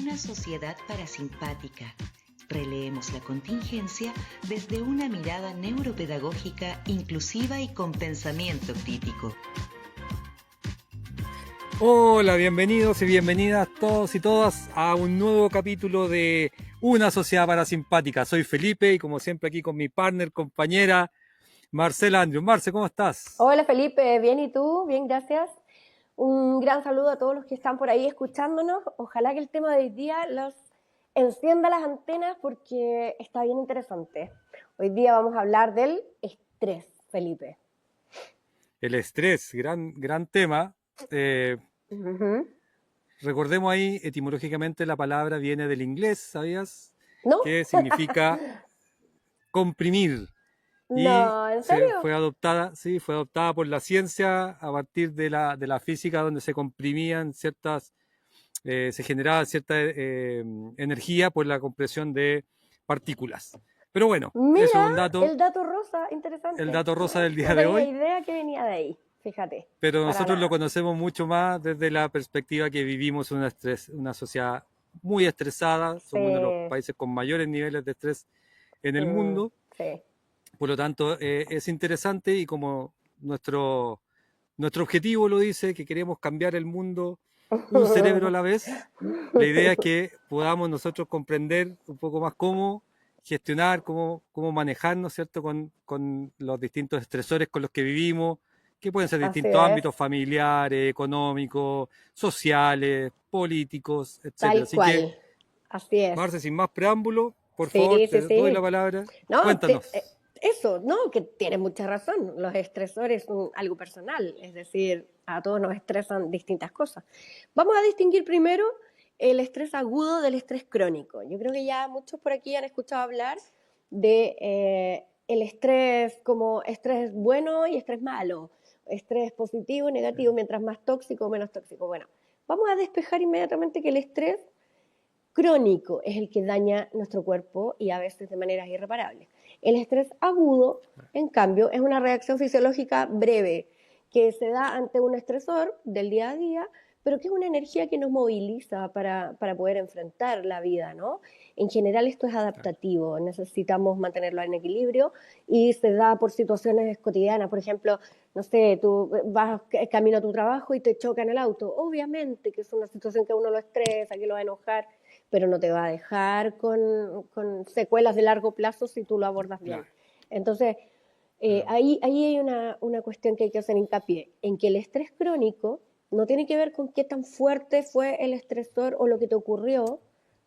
Una sociedad parasimpática. Releemos la contingencia desde una mirada neuropedagógica inclusiva y con pensamiento crítico. Hola, bienvenidos y bienvenidas todos y todas a un nuevo capítulo de Una Sociedad Parasimpática. Soy Felipe y como siempre aquí con mi partner, compañera Marcela Andrews. Marce, ¿cómo estás? Hola Felipe, bien, ¿y tú? Bien, gracias. Un gran saludo a todos los que están por ahí escuchándonos. Ojalá que el tema de hoy día los encienda las antenas porque está bien interesante. Hoy día vamos a hablar del estrés, Felipe. El estrés, gran tema. Recordemos ahí, etimológicamente la palabra viene del inglés, ¿sabías? ¿No? Que significa comprimir. No, ¿en serio? Fue adoptada por la ciencia a partir de la física, donde se comprimían se generaba cierta energía por la compresión de partículas. Pero bueno, Mira, eso es un dato. el dato rosa, interesante. El dato rosa del día No de tenía hoy. idea que venía de ahí, fíjate. Pero para nosotros nada. lo conocemos mucho más desde la perspectiva que vivimos una sociedad muy estresada. Somos uno de los países con mayores niveles de estrés en el mundo. Sí. Por lo tanto, es interesante y como nuestro objetivo lo dice, que queremos cambiar el mundo un cerebro a la vez, la idea es que podamos nosotros comprender un poco más cómo gestionar, cómo manejarnos, ¿cierto?, con los distintos estresores con los que vivimos, que pueden ser distintos ámbitos familiares, económicos, sociales, políticos, etc. Tal Así cual. que, Así es. Marce, sin más preámbulo, por favor, te doy la palabra. No, Cuéntanos. Eso, no, que tienes mucha razón. Los estresores son algo personal, es decir, a todos nos estresan distintas cosas. Vamos a distinguir primero el estrés agudo del estrés crónico. Yo creo que ya muchos por aquí han escuchado hablar de el estrés como estrés bueno y estrés malo, estrés positivo y negativo, mientras más tóxico o menos tóxico. Bueno, vamos a despejar inmediatamente que el estrés crónico es el que daña nuestro cuerpo y a veces de maneras irreparables. El estrés agudo, en cambio, es una reacción fisiológica breve que se da ante un estresor del día a día, pero que es una energía que nos moviliza para poder enfrentar la vida, ¿no? En general esto es adaptativo, necesitamos mantenerlo en equilibrio y se da por situaciones cotidianas. Por ejemplo, no sé, tú vas camino a tu trabajo y te chocan el auto. Obviamente que es una situación que a uno lo estresa, que lo va a enojar, pero no te va a dejar con secuelas de largo plazo si tú lo abordas bien. Claro. Entonces, ahí hay una cuestión que hay que hacer hincapié, en que el estrés crónico no tiene que ver con qué tan fuerte fue el estresor o lo que te ocurrió,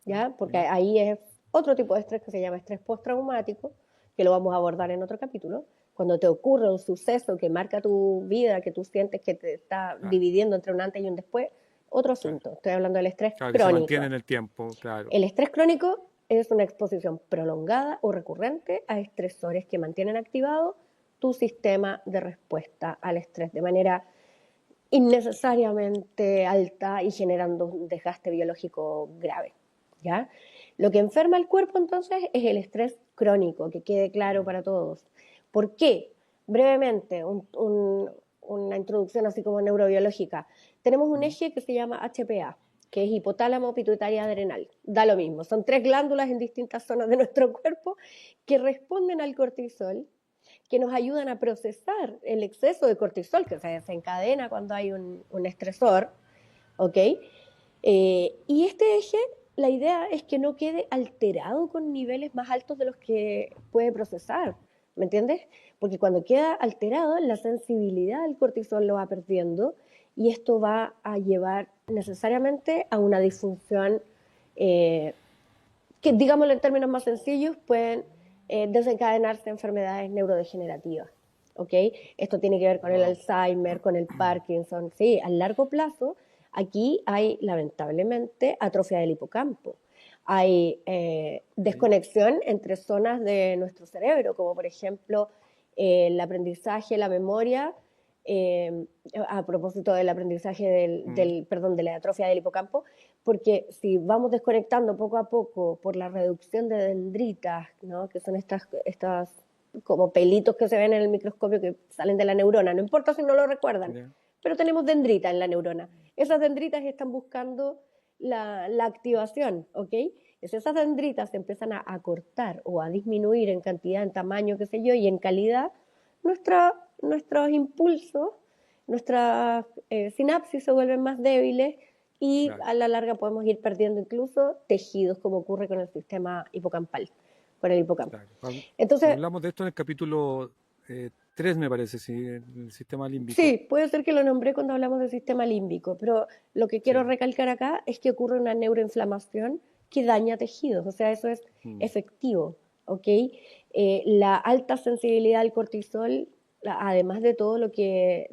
¿ya? Porque ahí es otro tipo de estrés que se llama estrés postraumático, que lo vamos a abordar en otro capítulo. Cuando te ocurre un suceso que marca tu vida, que tú sientes que te está dividiendo entre un antes y un después, otro asunto. Estoy hablando del estrés crónico. Que se mantiene en el tiempo, claro. El estrés crónico es una exposición prolongada o recurrente a estresores que mantienen activado tu sistema de respuesta al estrés de manera innecesariamente alta y generando un desgaste biológico grave, ¿ya? Lo que enferma el cuerpo entonces es el estrés crónico, que quede claro para todos. ¿Por qué? Brevemente, una introducción así como neurobiológica. Tenemos un eje que se llama HPA, que es hipotálamo pituitaria adrenal. Da lo mismo, son 3 glándulas en distintas zonas de nuestro cuerpo que responden al cortisol, que nos ayudan a procesar el exceso de cortisol que se desencadena cuando hay un estresor, ¿ok? Y este eje, la idea es que no quede alterado con niveles más altos de los que puede procesar, ¿me entiendes? Porque cuando queda alterado, la sensibilidad al cortisol lo va perdiendo y esto va a llevar necesariamente a una disfunción que, digámoslo en términos más sencillos, pueden desencadenarse enfermedades neurodegenerativas, ¿ok? Esto tiene que ver con el Alzheimer, con el Parkinson, sí, a largo plazo. Aquí hay, lamentablemente, atrofia del hipocampo. Hay desconexión entre zonas de nuestro cerebro, como por ejemplo el aprendizaje, la memoria, a propósito del aprendizaje de la atrofia del hipocampo, porque si vamos desconectando poco a poco por la reducción de dendritas, ¿no? Que son estas como pelitos que se ven en el microscopio que salen de la neurona, no importa si no lo recuerdan, pero tenemos dendritas en la neurona. Esas dendritas están buscando la activación, ¿ok? Y si esas dendritas se empiezan a cortar o a disminuir en cantidad, en tamaño, qué sé yo, y en calidad, nuestros impulsos, nuestras sinapsis se vuelven más débiles y Claro, a la larga podemos ir perdiendo incluso tejidos, como ocurre con el sistema hipocampal, con el hipocampo. claro. Entonces, Hablamos de esto en el capítulo 3, me parece, sí, el sistema límbico. sí, puede ser que lo nombré cuando hablamos del sistema límbico, pero lo que quiero Sí. recalcar acá es que ocurre una neuroinflamación que daña tejidos, o sea, eso es Mm. efectivo, ¿ok? La alta sensibilidad al cortisol, además de todo lo que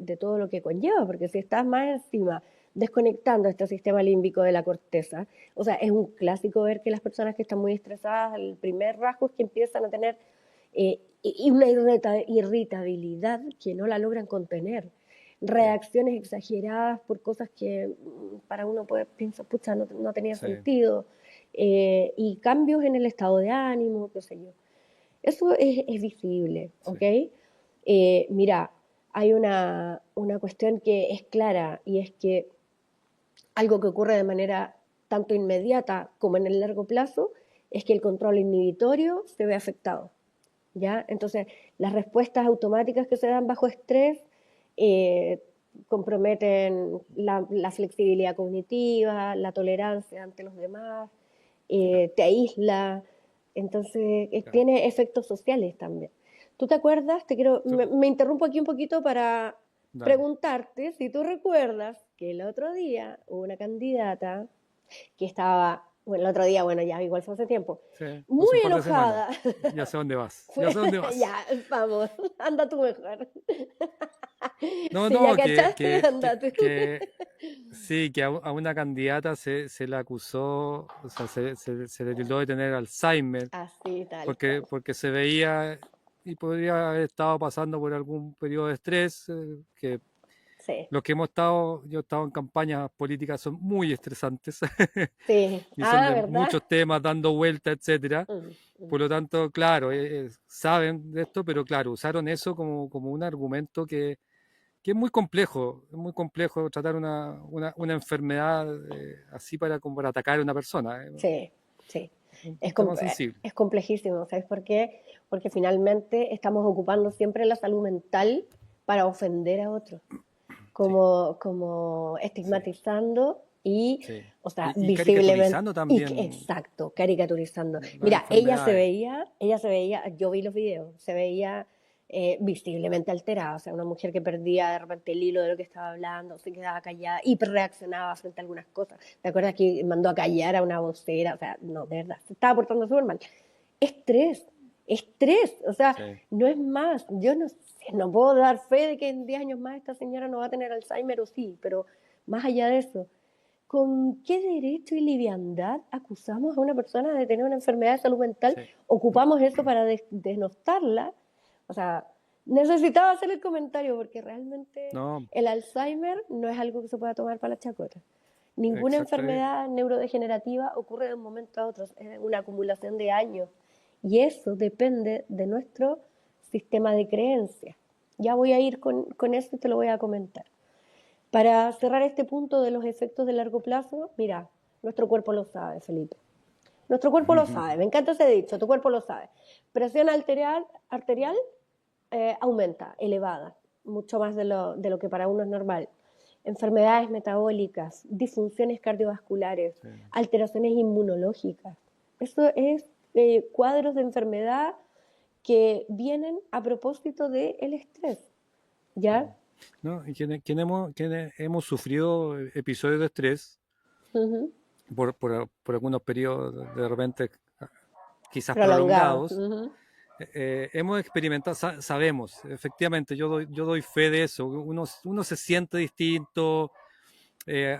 conlleva, porque si estás más encima desconectando este sistema límbico de la corteza, o sea, es un clásico ver que las personas que están muy estresadas, el primer rasgo es que empiezan a tener y una irritabilidad que no la logran contener. Sí, Reacciones exageradas por cosas que para uno puede pensar, pucha, no tenía sí, sentido. Y cambios en el estado de ánimo, qué sé yo. Eso es visible, sí. ¿ok? Mira, hay una cuestión que es clara y es que algo que ocurre de manera tanto inmediata como en el largo plazo es que el control inhibitorio se ve afectado. ¿Ya? Entonces, las respuestas automáticas que se dan bajo estrés eh, comprometen la flexibilidad cognitiva, la tolerancia ante los demás, Claro, te aísla, entonces claro. tiene efectos sociales también. ¿Tú te acuerdas? Tú- Me interrumpo aquí un poquito para Dale. preguntarte si tú recuerdas que el otro día hubo una candidata que estaba, bueno, el otro día, bueno, ya igual fue hace tiempo, Sí, hace muy un par de semanas. enojada. Ya sé dónde vas. Fue, Ya sé dónde vas. ya, vamos, anda tú mejor. No, Si ya no, cachaste, anda tú. sí, que a una candidata se la acusó, o sea, se le tildó de tener Alzheimer, Así, tal cual. porque se veía y podría haber estado pasando por algún periodo de estrés, que Sí, los que yo he estado en campañas políticas son muy estresantes sí. y son Ah, de ¿verdad? muchos temas dando vueltas, etcétera. Mm, mm. Por lo tanto, claro, saben de esto, pero claro, usaron eso como un argumento que es muy complejo tratar una enfermedad así como para atacar a una persona. Sí, sí. Un tema sensible. Es complejísimo, ¿sabes por qué? Porque finalmente estamos ocupando siempre la salud mental para ofender a otros, Sí, como sí, estigmatizando y, sí. o sea, Y visiblemente, caricaturizando también exacto, caricaturizando. las Mira, enfermedades. ella se veía, yo vi los videos, se veía visiblemente alterada, o sea, una mujer que perdía de repente el hilo de lo que estaba hablando, se quedaba callada, hiperreaccionaba frente a algunas cosas. ¿Te acuerdas que mandó a callar a una vocera? O sea, no, de verdad, se estaba portando súper mal. Estrés, estrés, o sea, Sí, no es más. Yo no sé, no puedo dar fe de que en 10 años más esta señora no va a tener Alzheimer o sí, pero más allá de eso, ¿con qué derecho y liviandad acusamos a una persona de tener una enfermedad de salud mental? sí. Ocupamos eso para denostarla. O sea, necesitaba hacer el comentario porque realmente No, el Alzheimer no es algo que se pueda tomar para la chacota. Ninguna exacto. enfermedad neurodegenerativa ocurre de un momento a otro, es una acumulación de años. Y eso depende de nuestro sistema de creencias. Ya voy a ir con eso y te lo voy a comentar. Para cerrar este punto de los efectos de largo plazo, mira, nuestro cuerpo lo sabe, Felipe. Nuestro cuerpo lo sabe, me encanta ese dicho, tu cuerpo lo sabe. Presión arterial aumenta, elevada, mucho más de lo que para uno es normal. Enfermedades metabólicas, disfunciones cardiovasculares, Sí. alteraciones inmunológicas. Eso es cuadros de enfermedad que vienen a propósito del estrés, ¿ya? ¿No? Y quienes hemos sufrido episodios de estrés Uh -huh. por algunos periodos de repente quizás Prolongado. prolongados, hemos experimentado, sabemos, efectivamente, yo doy fe de eso, uno se siente distinto,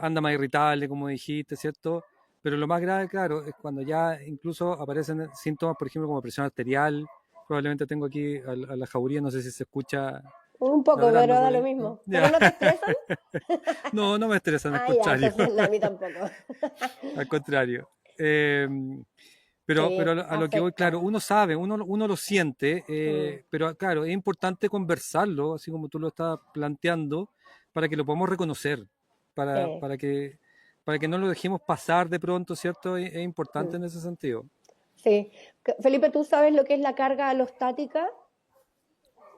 anda más irritable, como dijiste, ¿cierto? Pero lo más grave, claro, es cuando ya incluso aparecen síntomas, por ejemplo, como presión arterial. Probablemente tengo aquí a la jauría, no sé si se escucha Un poco, pero ladrando da por lo ahí. mismo. ¿No? ¿Pero Ya. no te estresan? No, no me estresan, al Ah, ya, contrario. entonces no, a mí tampoco. Al contrario. Pero Sí, a lo que voy, claro, afecta. uno sabe, uno lo siente, Mm, pero claro, es importante conversarlo, así como tú lo estás planteando, para que lo podamos reconocer, eh, para que para que no lo dejemos pasar de pronto, ¿cierto? Es importante Mm. en ese sentido. Sí. Felipe, ¿tú sabes lo que es la carga alostática?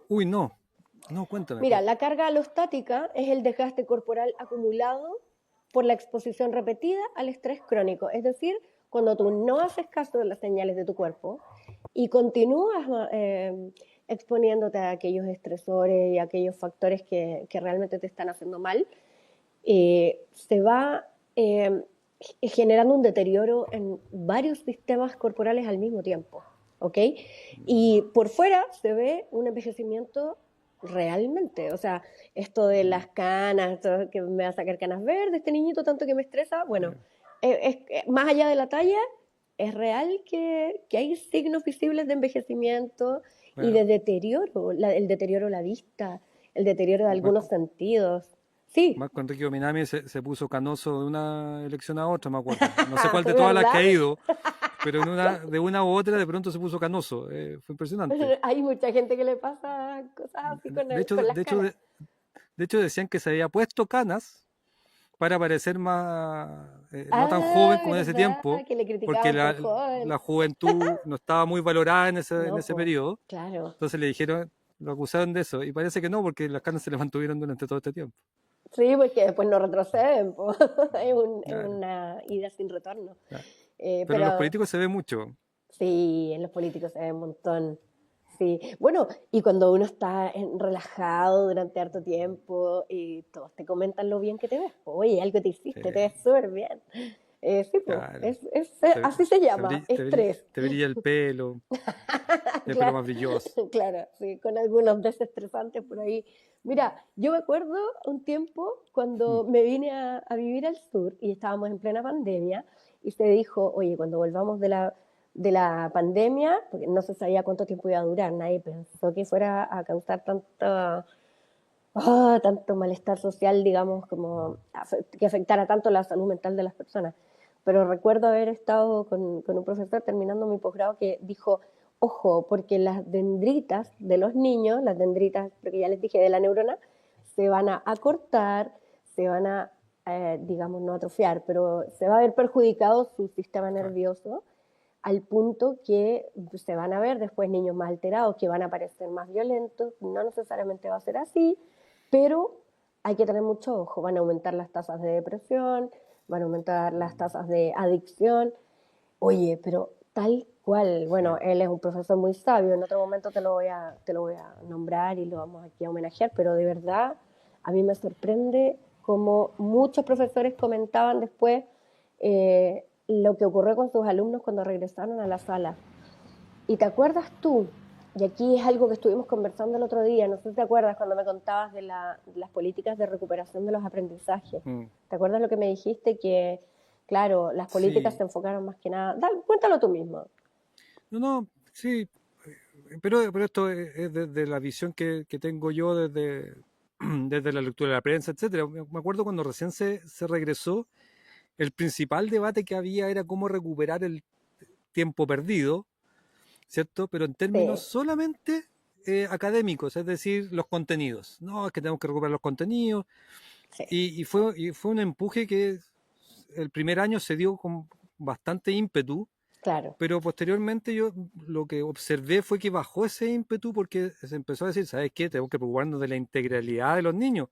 Uy, no, cuéntame. Mira, la carga alostática es el desgaste corporal acumulado por la exposición repetida al estrés crónico. Es decir, cuando tú no haces caso de las señales de tu cuerpo y continúas exponiéndote a aquellos estresores y a aquellos factores que realmente te están haciendo mal, se va generando un deterioro en varios sistemas corporales al mismo tiempo, ¿ok? Y por fuera se ve un envejecimiento realmente, o sea, esto de las canas, esto que me va a sacar canas verdes, este niñito tanto que me estresa, bueno, más allá de la talla, es real que hay signos visibles de envejecimiento y Bueno, de deterioro, el deterioro de la vista, el deterioro de algunos Marco, sentidos. Sí, Marco Enrique Minami se puso canoso de una elección a otra, me acuerdo. No sé cuál de todas las que ¿verdad? ha ido, pero de una u otra de pronto se puso canoso. Fue impresionante. Hay mucha gente que le pasa cosas así De hecho, con las de hecho, canas. de hecho decían que se había puesto canas para parecer más, no tan joven Ah, como en ese ¿verdad? tiempo, Que le porque criticaban por joven. la juventud no estaba muy valorada en No, ese pues, periodo. claro. Entonces le dijeron, lo acusaron de eso, y parece que no, porque las canas se le mantuvieron durante todo este tiempo. Sí, porque después no retroceden, po. Es Claro, una ida sin retorno. claro. Pero en los Pero políticos se ve mucho. sí, en los políticos se ve un montón. Sí, bueno, y cuando uno está relajado durante harto tiempo y todos te comentan lo bien que te ves, po. Oye, algo te Sí, hiciste, te ves súper bien. Sí, pues, claro. así se llama, estrés. Te brilla el pelo Claro, más brilloso. claro, sí, con algunos desestresantes por ahí. Mira, yo me acuerdo un tiempo Mm, cuando me vine a vivir al sur y estábamos en plena pandemia y se dijo, oye, cuando volvamos de la pandemia, porque no se sabía cuánto tiempo iba a durar, nadie pensó que fuera a causar tanto malestar social, digamos, como que afectara tanto la salud mental de las personas. Pero recuerdo haber estado con un profesor terminando mi posgrado que dijo, ojo, porque las dendritas de los niños, las dendritas, porque ya les dije, de la neurona, se van a acortar, se van a, digamos, no atrofiar, pero se va a ver perjudicado su sistema claro. nervioso al punto que se van a ver después niños más alterados, que van a parecer más violentos, no necesariamente va a ser así, pero hay que tener mucho ojo, van a aumentar las tasas de depresión, van a aumentar las tasas de adicción. Oye, pero tal cual, bueno, Sí. él es un profesor muy sabio, en otro momento te lo voy a nombrar y lo vamos aquí a homenajear, pero de verdad a mí me sorprende como muchos profesores comentaban después lo que ocurrió con sus alumnos cuando regresaron a la sala. ¿Y te acuerdas tú? Y aquí es algo que estuvimos conversando el otro día, no sé si te acuerdas cuando me contabas de las políticas de recuperación de los aprendizajes. Mm, ¿Te acuerdas lo que me dijiste? Que, claro, las políticas sí. se enfocaron más que nada. Cuéntalo tú mismo. No, sí. Pero esto es desde la visión que tengo yo desde la lectura de la prensa, etcétera. Me acuerdo cuando recién se regresó, el principal debate que había era cómo recuperar el tiempo perdido, ¿cierto? Pero en términos Sí, solamente académicos, es decir, los contenidos. No, es que tenemos que recuperar los contenidos. sí, Y fue un empuje que el primer año se dio con bastante ímpetu, claro, pero posteriormente yo lo que observé fue que bajó ese ímpetu porque se empezó a decir, ¿sabes qué? Tenemos que preocuparnos de la integralidad de los niños,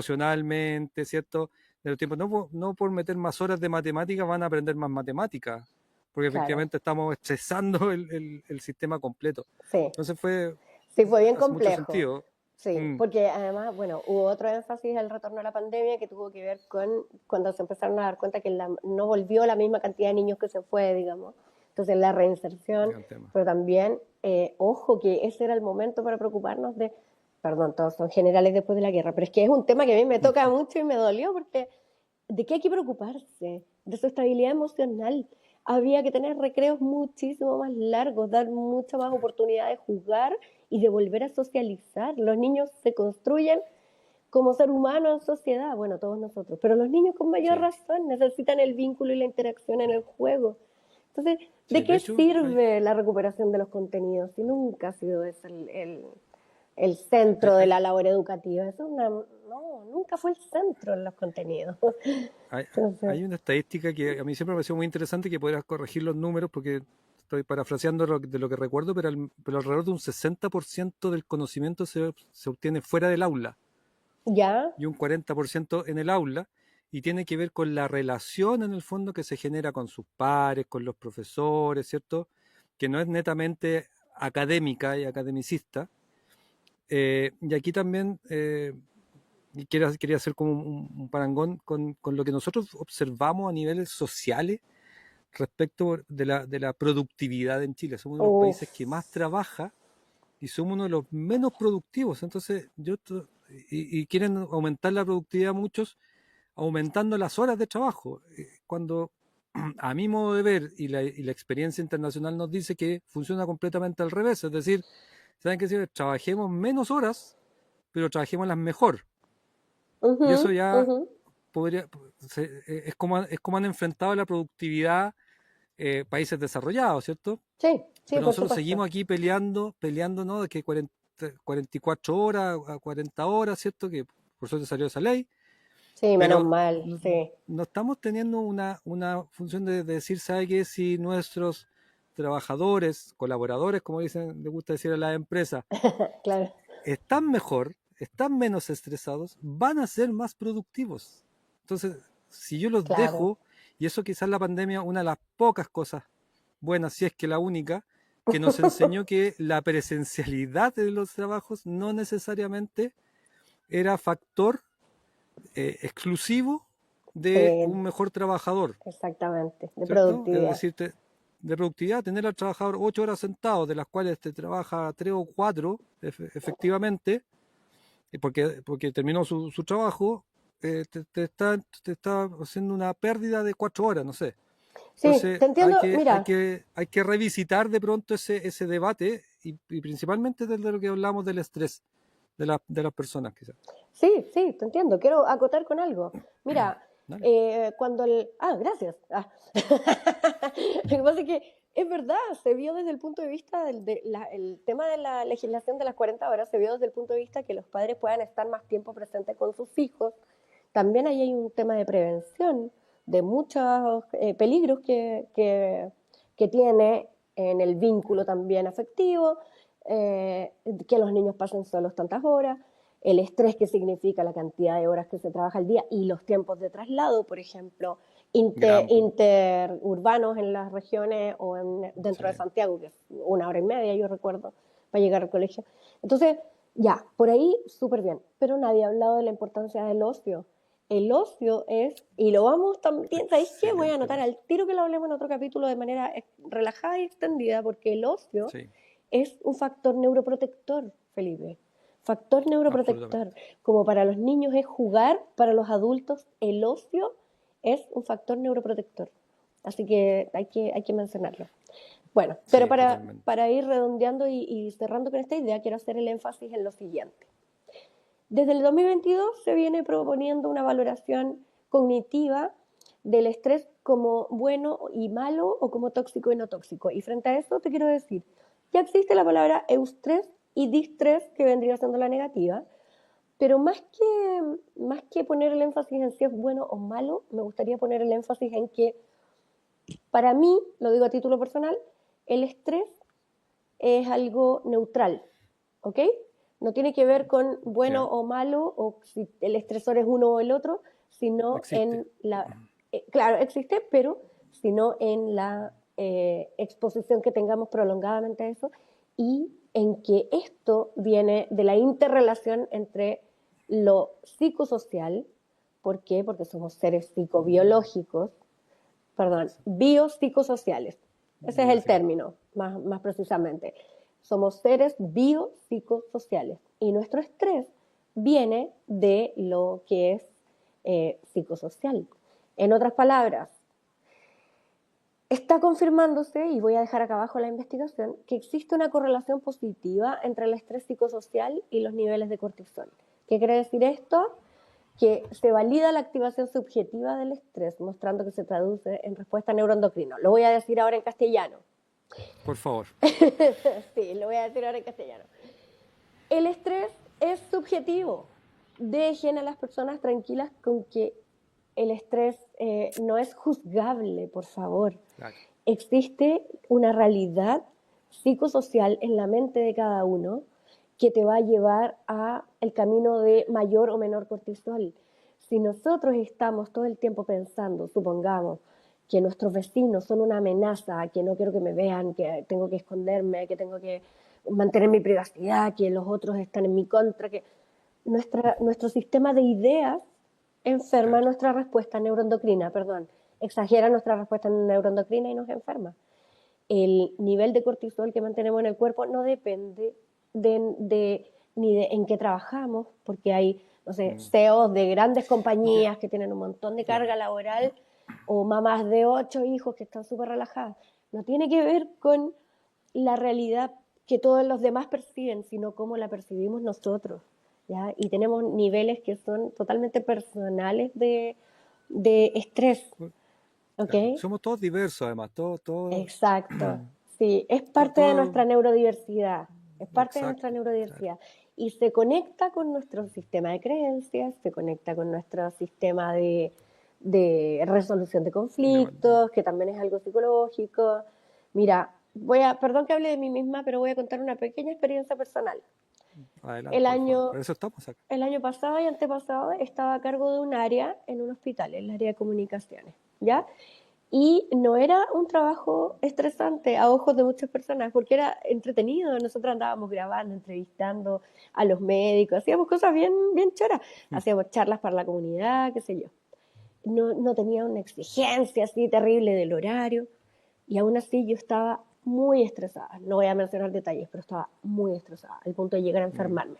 emocionalmente, ¿cierto? De los tiempos. No por meter más horas de matemáticas van a aprender más matemáticas, porque claro, efectivamente estamos estresando el sistema completo. sí. Entonces fue, Sí, fue bien hace mucho complejo. sentido. Sí, Mm, porque además, bueno, hubo otro énfasis al retorno a la pandemia que tuvo que ver con cuando se empezaron a dar cuenta que no volvió la misma cantidad de niños que se fue, digamos. Entonces, la reinserción, gran tema. pero también, ojo, que ese era el momento para preocuparnos perdón, todos son generales después de la guerra, pero es que es un tema que a mí me toca mucho y me dolió porque ¿de qué hay que preocuparse? De su estabilidad emocional. Había que tener recreos muchísimo más largos, dar mucha más oportunidad de jugar y de volver a socializar. Los niños se construyen como ser humano en sociedad, bueno, todos nosotros, pero los niños con mayor Sí, razón necesitan el vínculo y la interacción en el juego. Entonces, ¿de sí. De qué hecho, sirve la recuperación de los contenidos si nunca ha sido ese el centro de hay, la labor educativa? Eso es no, nunca fue el centro en los contenidos. Hay, Entonces, hay una estadística que a mí siempre me pareció muy interesante, que podrías corregir los números porque estoy parafraseando de lo que recuerdo, pero alrededor de un 60% del conocimiento se obtiene fuera del aula ya, y un 40% en el aula, y tiene que ver con la relación en el fondo que se genera con sus pares, con los profesores, ¿cierto? Que no es netamente académica y academicista. Y aquí también quería hacer como un parangón con lo que nosotros observamos a niveles sociales respecto de la productividad en Chile. Somos uno de los uf, países que más trabaja y somos uno de los menos productivos. Entonces, y quieren aumentar la productividad muchos, aumentando las horas de trabajo. Cuando a mi modo de ver y la experiencia internacional nos dice que funciona completamente al revés. Es decir, ¿saben qué? Si trabajemos menos horas, pero trabajemos las mejor. Y eso ujú, ya ujú. podría, es como han enfrentado la productividad países desarrollados, ¿cierto? Sí, sí, Pero por nosotros supuesto. seguimos aquí peleando, ¿no? De que 44 horas a 40 horas, ¿cierto? Que por suerte salió esa ley, Sí, menos pero mal, no, sí, no estamos teniendo una función de decir, ¿sabe qué? Si nuestros trabajadores, colaboradores, como dicen, les gusta decir a las empresas, claro. están mejor, están menos estresados, van a ser más productivos. Entonces, si yo los Claro. dejo, y eso quizás la pandemia, una de las pocas cosas buenas, si es que la única, que nos enseñó que la presencialidad de los trabajos no necesariamente era factor exclusivo de Sí, un mejor trabajador, exactamente, de ¿cierto? Es productividad. decir, de productividad, tener al trabajador 8 horas sentado, de las cuales te trabaja 3 o 4 efectivamente, porque terminó su trabajo, te está haciendo una pérdida de 4 horas, no sé. Sí, Entonces te entiendo, mira, hay que revisitar de pronto ese debate y principalmente desde lo que hablamos del estrés de las personas, quizás. sí, sí, te entiendo. Quiero acotar con algo. Mira, Dale. cuando el... Ah, gracias. Ah. Lo que pasa es que es verdad, se vio desde el punto de vista el tema de la legislación de las 40 horas, se vio desde el punto de vista que los padres puedan estar más tiempo presentes con sus hijos. También ahí hay un tema de prevención de muchos peligros que tiene en el vínculo también afectivo, que los niños pasen solos tantas horas, el estrés que significa la cantidad de horas que se trabaja al día y los tiempos de traslado, por ejemplo, Gran punto. interurbanos en las regiones o Sí. dentro de Santiago, que es 1 hora y media, yo recuerdo, para llegar al colegio. Entonces, ya, por ahí súper bien, pero nadie ha hablado de la importancia del ocio. El ocio es, y lo vamos también, ¿sabéis qué? Voy a Excelente anotar punto. al tiro que lo hablemos en otro capítulo de manera relajada y extendida, porque el ocio Sí, es un factor neuroprotector, Felipe. Factor neuroprotector. absolutamente. Como para los niños es jugar, para los adultos el ocio es un factor neuroprotector. Así que hay que mencionarlo. Bueno, pero Sí, totalmente. para ir redondeando y cerrando con esta idea, quiero hacer el énfasis en lo siguiente. Desde el 2022 se viene proponiendo una valoración cognitiva del estrés como bueno y malo o como tóxico y no tóxico. Y frente a eso te quiero decir, ya existe la palabra eustrés y distrés, que vendría siendo la negativa, pero más que poner el énfasis en si es bueno o malo, me gustaría poner el énfasis en que para mí, lo digo a título personal, el estrés es algo neutral, ¿ok? No tiene que ver con bueno Ya, o malo o si el estresor es uno o el otro, sino existe. en la... claro, existe, pero sino en la exposición que tengamos prolongadamente a eso y en que esto viene de la interrelación entre lo psicosocial, ¿por qué? Porque somos seres psicobiológicos, perdón, biopsicosociales. Ese es Digo, el sí. término, más precisamente. Somos seres biopsicosociales y nuestro estrés viene de lo que es psicosocial. En otras palabras, está confirmándose, y voy a dejar acá abajo la investigación, que existe una correlación positiva entre el estrés psicosocial y los niveles de cortisol. ¿Qué quiere decir esto? Que se valida la activación subjetiva del estrés, mostrando que se traduce en respuesta neuroendocrina. Lo voy a decir ahora en castellano. Por favor. Sí, lo voy a decir ahora en castellano. El estrés es subjetivo. dejen a las personas tranquilas con que el estrés no es juzgable, por favor. Claro. Existe una realidad psicosocial en la mente de cada uno que te va a llevar a el camino de mayor o menor cortisol. Si nosotros estamos todo el tiempo pensando, supongamos, que nuestros vecinos son una amenaza, que no quiero que me vean, que tengo que esconderme, que tengo que mantener mi privacidad, que los otros están en mi contra, que nuestro sistema de ideas enferma Claro. nuestra respuesta neuroendocrina, perdón, exagera nuestra respuesta neuroendocrina y nos enferma. El nivel de cortisol que mantenemos en el cuerpo no depende ni de en qué trabajamos, porque hay, no sé, CEOs de grandes compañías que tienen un montón de Claro. carga laboral o mamás de 8 hijos que están súper relajadas. No tiene que ver con la realidad que todos los demás perciben, sino cómo la percibimos nosotros, ¿ya? Y tenemos niveles que son totalmente personales de estrés, ¿ok? Claro. Somos todos diversos, además, todos, Exacto, sí, es parte de todo, nuestra neurodiversidad, es parte de nuestra exacto, claro. neurodiversidad y se conecta con nuestro sistema de creencias, se conecta con nuestro sistema de resolución de De- conflictos, que también es algo psicológico. Mira, perdón que hable de mí misma, pero voy a contar una pequeña experiencia personal. Adelante, El por favor. año, Por eso estamos acá. el año pasado y antepasado estaba a cargo de un área en un hospital, el área de comunicaciones, ¿ya? Y no era un trabajo estresante a ojos de muchas personas, porque era entretenido. Nosotros andábamos grabando, entrevistando a los médicos, hacíamos cosas bien, bien choras. Hacíamos charlas para la comunidad, qué sé yo. No tenía una exigencia así terrible del horario. Y aún así yo estaba muy estresada. No voy a mencionar detalles, pero estaba muy estresada, al punto de llegar a Mm. enfermarme.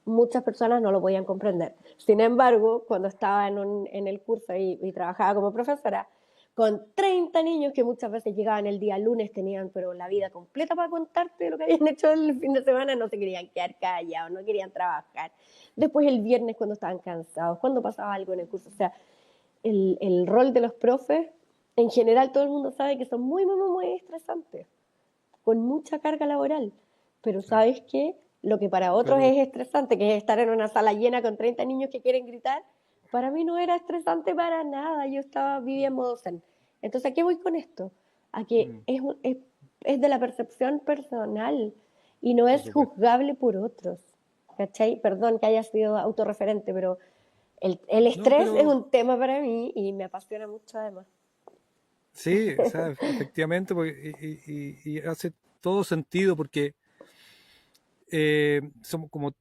Muchas personas no lo podían comprender. Sin embargo, cuando estaba en el curso y trabajaba como profesora, con 30 niños que muchas veces llegaban el día lunes, tenían pero la vida completa para contarte lo que habían hecho el fin de semana, no se querían quedar callados, no querían trabajar. Después el viernes cuando estaban cansados, cuando pasaba algo en el curso. O sea, el rol de los profes, en general todo el mundo sabe que son muy, muy, muy, muy estresantes, con mucha carga laboral. Pero Claro. ¿sabes qué? Lo que para otros Pero es estresante, que es estar en una sala llena con 30 niños que quieren gritar, para mí no era estresante para nada. Yo vivía en modo zen. Entonces, ¿a qué voy con esto? A que mm, es de la percepción personal y no por es supuesto. juzgable por otros. ¿Cachai? Perdón que haya sido autorreferente, pero el No, estrés es pero un tema para mí y me apasiona mucho además. sí, o sea, efectivamente, y hace todo sentido porque somos como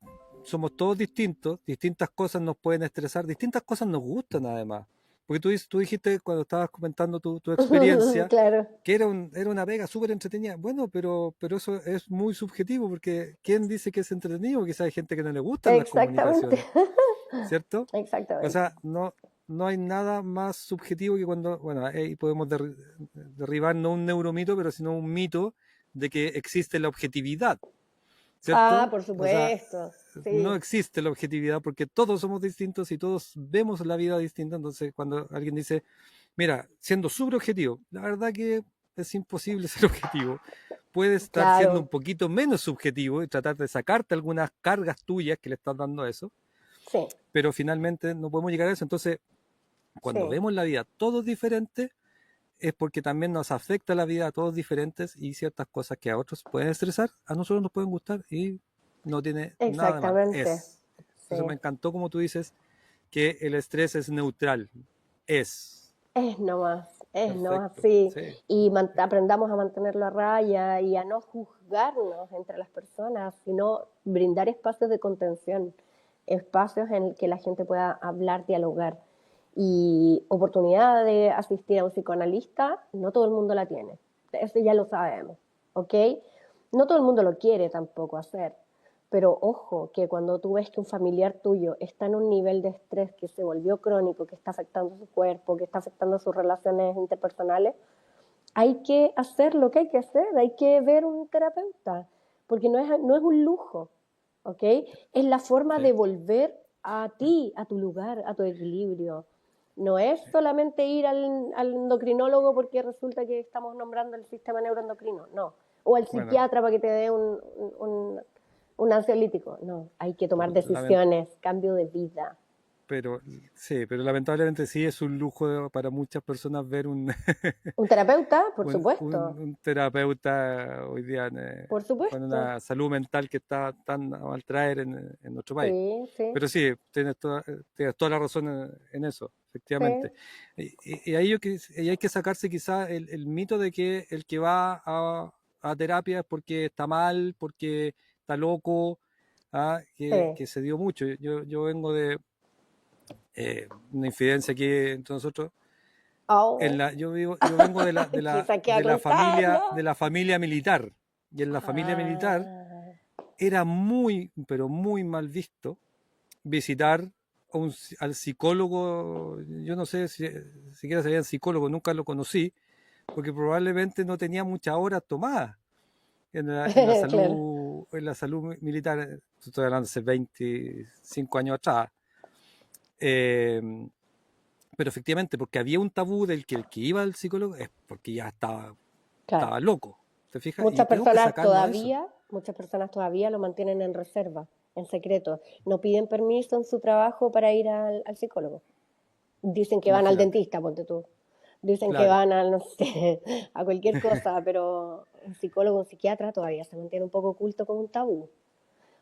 somos todos distintos, distintas cosas nos pueden estresar, distintas cosas nos gustan además. Porque tú dijiste cuando estabas comentando tu experiencia Claro, que era una pega súper entretenida. Bueno, pero eso es muy subjetivo porque ¿quién dice que es entretenido? Quizás hay gente que no le gustan las exactamente. comunicaciones, ¿cierto? O Exactamente. sea, no hay nada más subjetivo que cuando, bueno, ahí podemos derribar no un neuromito, pero sino un mito de que existe la objetividad, Ah, ¿cierto? por O sea, supuesto. no Sí, existe la objetividad porque todos somos distintos y todos vemos la vida distinta. Entonces, cuando alguien dice, mira, siendo súper objetivo, la verdad que es imposible ser objetivo. Puedes estar siendo un claro. poquito menos subjetivo y tratar de sacarte algunas cargas tuyas que le estás dando a eso, Sí, pero finalmente no podemos llegar a eso. Entonces, cuando sí. vemos la vida todos diferentes, es porque también nos afecta la vida a todos diferentes y ciertas cosas que a otros pueden estresar, a nosotros nos pueden gustar y no tiene nada de malo. Exactamente. Es. Entonces Sí. me encantó como tú dices que el estrés es neutral. Es. Es nomás, Perfecto. sí. Sí. Y aprendamos a mantenerlo a raya y a no juzgarnos entre las personas, sino brindar espacios de contención, espacios en el que la gente pueda hablar, dialogar. Y oportunidad de asistir a un psicoanalista, no todo el mundo la tiene. Eso ya lo sabemos, ¿ok? No todo el mundo lo quiere tampoco hacer. Pero ojo, que cuando tú ves que un familiar tuyo está en un nivel de estrés que se volvió crónico, que está afectando su cuerpo, que está afectando sus relaciones interpersonales, hay que hacer lo que hay que hacer, hay que ver un terapeuta, porque no es un lujo, ¿ok? Es la forma Sí. de volver a ti, a tu lugar, a tu equilibrio. No es solamente ir al endocrinólogo porque resulta que estamos nombrando el sistema neuroendocrino, no. O al Bueno, psiquiatra para que te dé un ansiolítico. No, hay que tomar decisiones, cambio de vida. Pero sí, pero lamentablemente sí es un lujo para muchas personas ver un, Un terapeuta, por un, supuesto, un terapeuta hoy día por con supuesto. una salud mental que está tan a mal traer en nuestro país. Sí, sí, Pero sí, tienes toda la razón en eso, efectivamente. sí. Y ahí y hay que sacarse quizás el mito de que el que va a terapia es porque está mal, porque está loco, Sí. que se dio mucho. Yo vengo de una infidencia aquí entre nosotros. Oh, Yo vengo quizá queda contar, de ¿no? la familia militar. Y en la familia militar Ah, era muy, pero muy mal visto visitar al psicólogo. Yo no sé si siquiera sabían psicólogo, nunca lo conocí, porque probablemente no tenía muchas horas tomadas claro. en la salud militar. Estoy hablando hace 25 años atrás. Eh, pero efectivamente, porque había un tabú del que el que iba al psicólogo es porque ya Claro. estaba loco, ¿te fijas? Y tenemos que sacarnos eso. Muchas personas todavía lo mantienen en reserva, en secreto. No piden permiso en su trabajo para ir al psicólogo. Dicen que van al Imagínate, dentista, ponte tú. Dicen que claro. van a, no sé, a cualquier cosa, pero un psicólogo, un psiquiatra todavía se mantiene un poco oculto como un tabú.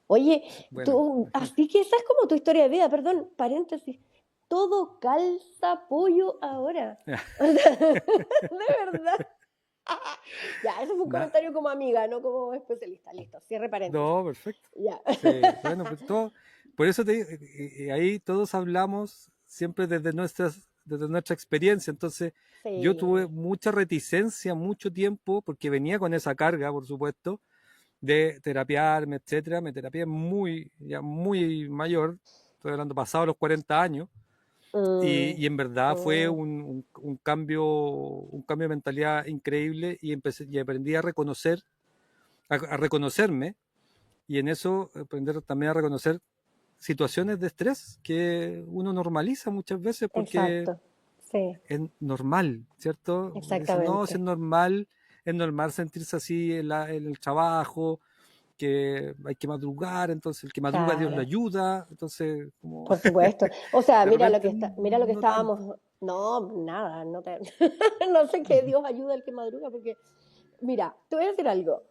Oye, Bueno, tú, imagínate. así que esa es como tu historia de vida, perdón, paréntesis. Todo calza pollo ahora. O sea, de verdad. Ya, eso fue un Na- comentario como amiga, no como especialista. Listo, cierre paréntesis. no, perfecto. Ya. Sí, bueno, pues todo, por eso te digo, ahí todos hablamos siempre desde nuestra experiencia. Entonces, yo tuve Sí, mucha reticencia mucho tiempo, porque venía con esa carga, por supuesto, de terapiarme, etcétera. Me terapié ya muy mayor, estoy hablando pasado los 40 años, mm, y en verdad fue mm, un cambio de mentalidad increíble, y aprendí a reconocerme, y en eso aprender también a reconocer situaciones de estrés que uno normaliza muchas veces porque exacto. Sí, es normal, ¿cierto? Dicen, no, si exactamente. es normal sentirse así en el trabajo, que hay que madrugar, entonces el que madruga Dios le Claro. ayuda, entonces como Por supuesto. O sea, de repente mira lo que no tanto. estábamos. No, nada, no te, no sé qué Dios ayuda al que madruga, porque, mira, te voy a decir algo.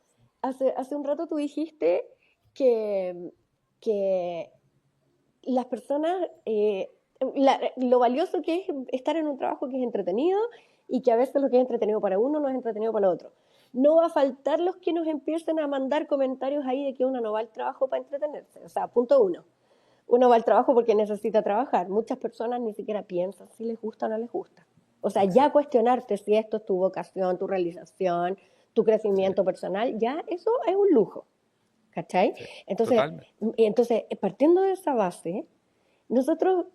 Hace un rato tú dijiste que, que las personas, lo valioso que es estar en un trabajo que es entretenido y que a veces lo que es entretenido para uno no es entretenido para el otro. No va a faltar los que nos empiecen a mandar comentarios ahí de que uno no va al trabajo para entretenerse. O sea, punto uno. Uno va al trabajo porque necesita trabajar. Muchas personas ni siquiera piensan si les gusta o no les gusta. O sea, ya Exacto, cuestionarte si esto es tu vocación, tu realización, tu sí, crecimiento personal, ya eso es un lujo. ¿Cachai? sí, Entonces, totalmente. partiendo de esa base, nosotros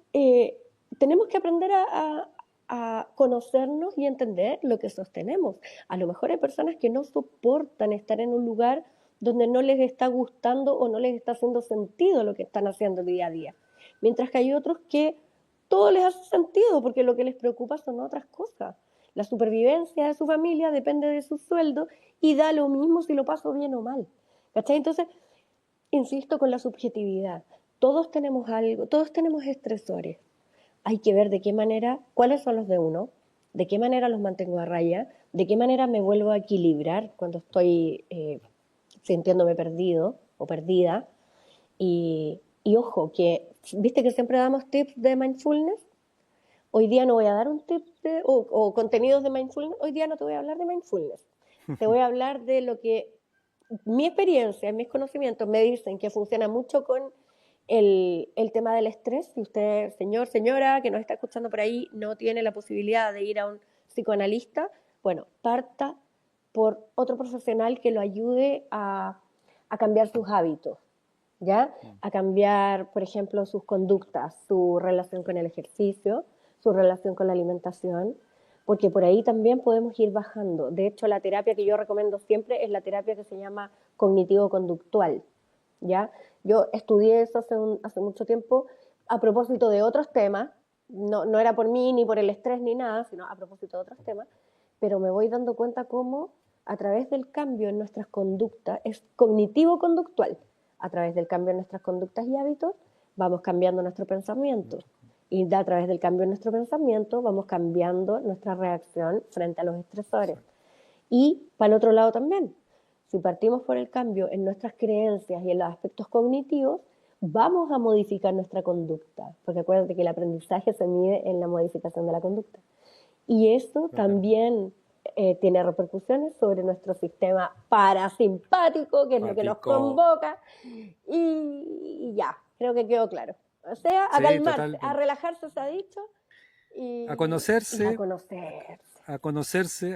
tenemos que aprender a conocernos y entender lo que sostenemos. A lo mejor hay personas que no soportan estar en un lugar donde no les está gustando o no les está haciendo sentido lo que están haciendo día a día. Mientras que hay otros que todo les hace sentido porque lo que les preocupa son otras cosas. La supervivencia de su familia depende de su sueldo y da lo mismo si lo paso bien o mal. ¿Cachai? Entonces, insisto con la subjetividad. Todos tenemos algo, todos tenemos estresores. Hay que ver de qué manera, cuáles son los de uno, de qué manera los mantengo a raya, de qué manera me vuelvo a equilibrar cuando estoy sintiéndome perdido o perdida. Y ojo, que viste que siempre damos tips de mindfulness. Hoy día no voy a dar un tip o contenidos de mindfulness. Hoy día no te voy a hablar de mindfulness. Te voy a hablar de lo que mi experiencia, mis conocimientos me dicen que funciona mucho con el tema del estrés. Si usted, señor, señora, que nos está escuchando por ahí, no tiene la posibilidad de ir a un psicoanalista, bueno, parta por otro profesional que lo ayude a cambiar sus hábitos, ¿ya? A cambiar, por ejemplo, sus conductas, su relación con el ejercicio, su relación con la alimentación, porque por ahí también podemos ir bajando. De hecho, la terapia que yo recomiendo siempre es la terapia que se llama cognitivo-conductual, ¿ya? Yo estudié eso hace mucho tiempo a propósito de otros temas, no era por mí ni por el estrés ni nada, sino a propósito de otros temas, pero me voy dando cuenta cómo a través del cambio en nuestras conductas es cognitivo-conductual. a través del cambio en nuestras conductas y hábitos, vamos cambiando nuestro pensamiento. Y a través del cambio en nuestro pensamiento, vamos cambiando nuestra reacción frente a los estresores. Y para el otro lado también, si partimos por el cambio en nuestras creencias y en los aspectos cognitivos, vamos a modificar nuestra conducta, porque acuérdate que el aprendizaje se mide en la modificación de la conducta. Y esto también tiene repercusiones sobre nuestro sistema parasimpático, que es lo que nos convoca, y ya, creo que quedó claro. O sea, a calmarse, totalmente. A relajarse, se ha dicho, y a conocerse, a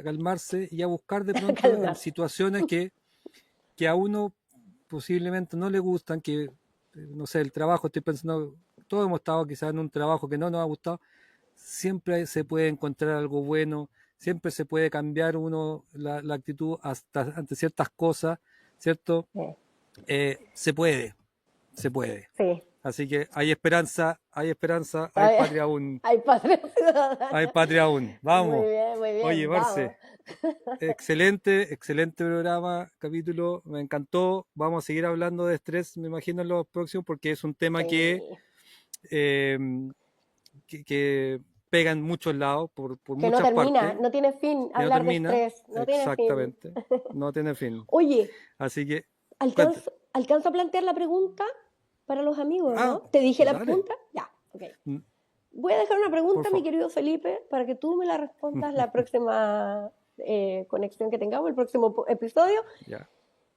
calmarse y a buscar de pronto en situaciones que a uno posiblemente no le gustan, que no sé, el trabajo, estoy pensando, todos hemos estado quizás en un trabajo que no nos ha gustado, siempre se puede encontrar algo bueno, siempre se puede cambiar uno la actitud hasta ante ciertas cosas, ¿cierto? Se puede. Sí. Así que hay esperanza, hay patria aún. Hay patria ciudadana. Hay patria aún. Vamos. Muy bien. Oye, Marce, excelente programa, capítulo, me encantó. Vamos a seguir hablando de estrés, me imagino, en los próximos, porque es un tema que pega en muchos lados, por que muchas no termina, partes. No tiene fin hablar de estrés. No exactamente, tiene fin. No tiene fin. Oye, así que ¿alcanzo a plantear la pregunta para los amigos, ¿no? ¿Te dije la pregunta? Ya, ok. Voy a dejar una pregunta, mi querido Felipe, para que tú me la respondas la próxima conexión que tengamos, el próximo episodio. Ya.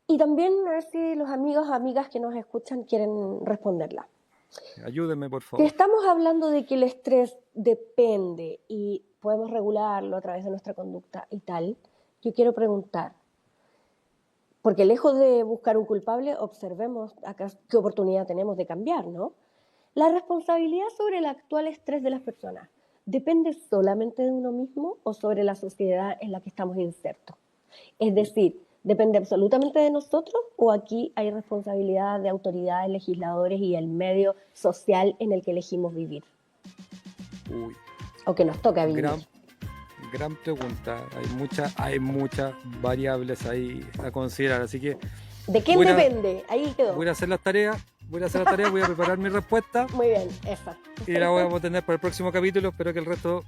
Y también a ver si los amigos o amigas que nos escuchan quieren responderla. Ayúdenme, por favor. Que estamos hablando de que el estrés depende y podemos regularlo a través de nuestra conducta y tal. Yo quiero preguntar, porque lejos de buscar un culpable, observemos acá qué oportunidad tenemos de cambiar, ¿no? La responsabilidad sobre el actual estrés de las personas, ¿depende solamente de uno mismo o sobre la sociedad en la que estamos insertos? Es decir, ¿depende absolutamente de nosotros o aquí hay responsabilidad de autoridades, legisladores y el medio social en el que elegimos vivir? Uy. O que nos toca vivir. Gran pregunta. Hay muchas variables ahí a considerar, así que... ¿De quién depende? Ahí quedó. Voy a hacer las tareas, voy a preparar mi respuesta. Muy bien, esa. Y la voy a tener para el próximo capítulo. Espero que el resto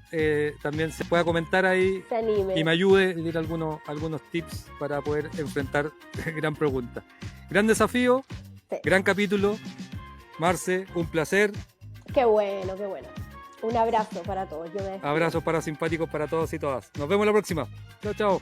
también se pueda comentar ahí. Se anime. Y me ayude a decir algunos tips para poder enfrentar gran pregunta. Gran desafío, gran capítulo. Marce, un placer. Qué bueno. Un abrazo para todos. Abrazos parasimpáticos para todos y todas. Nos vemos la próxima. Chao.